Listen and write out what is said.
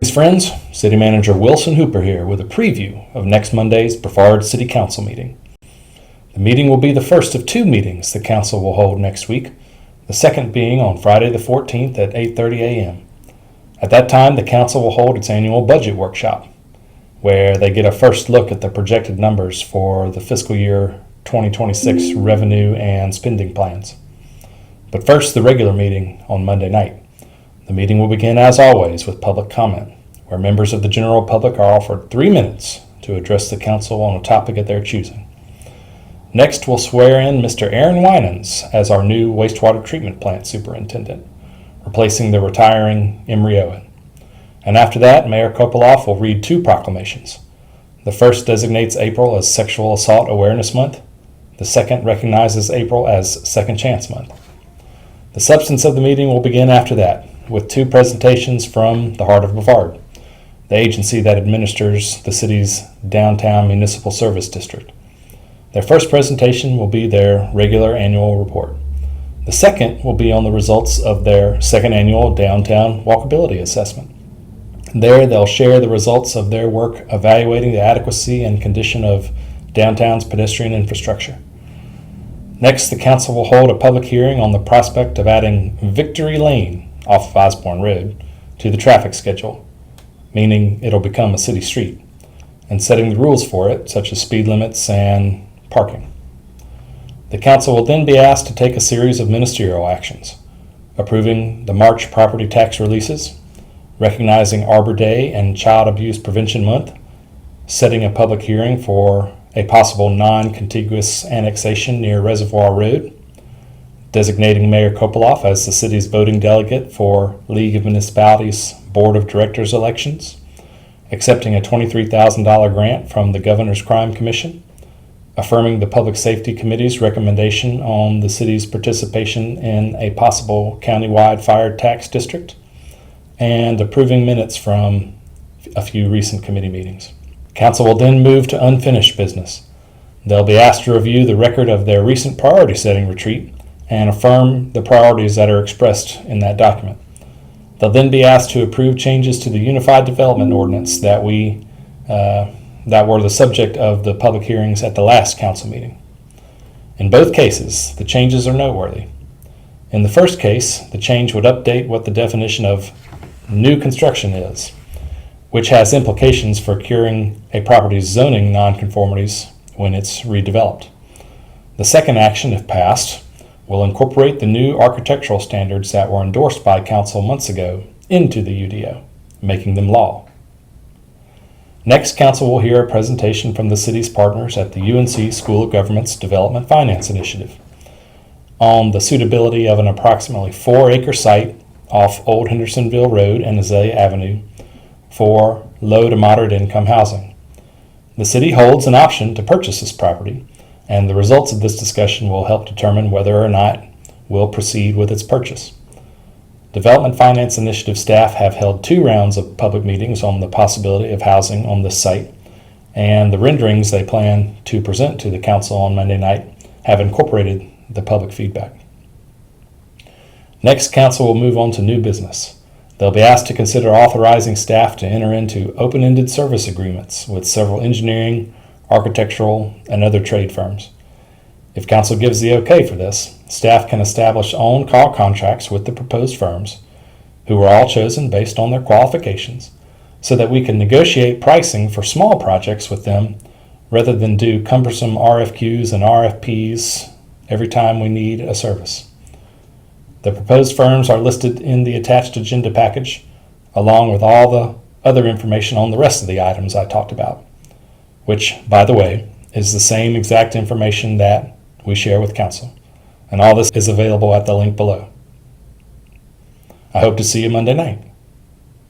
Friends, City Manager Wilson Hooper here with a preview of next Monday's Brevard City Council meeting. The meeting will be the first of two meetings the Council will hold next week, the second being on Friday the 14th at 8:30 a.m. At that time, the Council will hold its annual budget workshop, where they get a first look at the projected numbers for the fiscal year 2026 revenue and spending plans. But first, the regular meeting on Monday night. The meeting will begin, as always, with public comment, where members of the general public are offered 3 minutes to address the council on a topic of their choosing. Next, we'll swear in Mr. Aaron Winans as our new wastewater treatment plant superintendent, replacing the retiring Emery Owen. And after that, Mayor Kopoloff will read 2 proclamations. The first designates April as Sexual Assault Awareness Month. The second recognizes April as Second Chance Month. The substance of the meeting will begin after that, with 2 presentations from the Heart of Brevard, the agency that administers the city's downtown municipal service district. Their first presentation will be their regular annual report. The second will be on the results of their second annual downtown walkability assessment. There, they'll share the results of their work evaluating the adequacy and condition of downtown's pedestrian infrastructure. Next, the council will hold a public hearing on the prospect of adding Victory Lane off of Osborne Road to the traffic schedule, meaning it'll become a city street, and setting the rules for it, such as speed limits and parking. The council will then be asked to take a series of ministerial actions, approving the March property tax releases, recognizing Arbor Day and Child Abuse Prevention Month, setting a public hearing for a possible non-contiguous annexation near Reservoir Road, designating Mayor Kopoloff as the city's voting delegate for League of Municipalities Board of Directors elections, accepting a $23,000 grant from the Governor's Crime Commission, affirming the Public Safety Committee's recommendation on the city's participation in a possible countywide fire tax district, and approving minutes from a few recent committee meetings. Council will then move to unfinished business. They'll be asked to review the record of their recent priority setting retreat and affirm the priorities that are expressed in that document. They'll then be asked to approve changes to the Unified Development Ordinance that were the subject of the public hearings at the last council meeting. In both cases, the changes are noteworthy. In the first case, the change would update what the definition of new construction is, which has implications for curing a property's zoning nonconformities when it's redeveloped. The second action, if passed, will incorporate the new architectural standards that were endorsed by council months ago into the UDO, making them law. Next, council will hear a presentation from the city's partners at the UNC School of Government's Development Finance Initiative on the suitability of an approximately 4-acre site off Old Hendersonville Road and Azalea Avenue for low to moderate income housing. The city holds an option to purchase this property, and the results of this discussion will help determine whether or not we'll proceed with its purchase. Development Finance Initiative staff have held 2 rounds of public meetings on the possibility of housing on this site, and the renderings they plan to present to the council on Monday night have incorporated the public feedback. Next, council will move on to new business. They'll be asked to consider authorizing staff to enter into open-ended service agreements with several engineering, architectural, and other trade firms. If council gives the okay for this, staff can establish on-call contracts with the proposed firms, who are all chosen based on their qualifications, so that we can negotiate pricing for small projects with them rather than do cumbersome RFQs and RFPs every time we need a service. The proposed firms are listed in the attached agenda package, along with all the other information on the rest of the items I talked about, which, by the way, is the same exact information that we share with council. And all this is available at the link below. I hope to see you Monday night.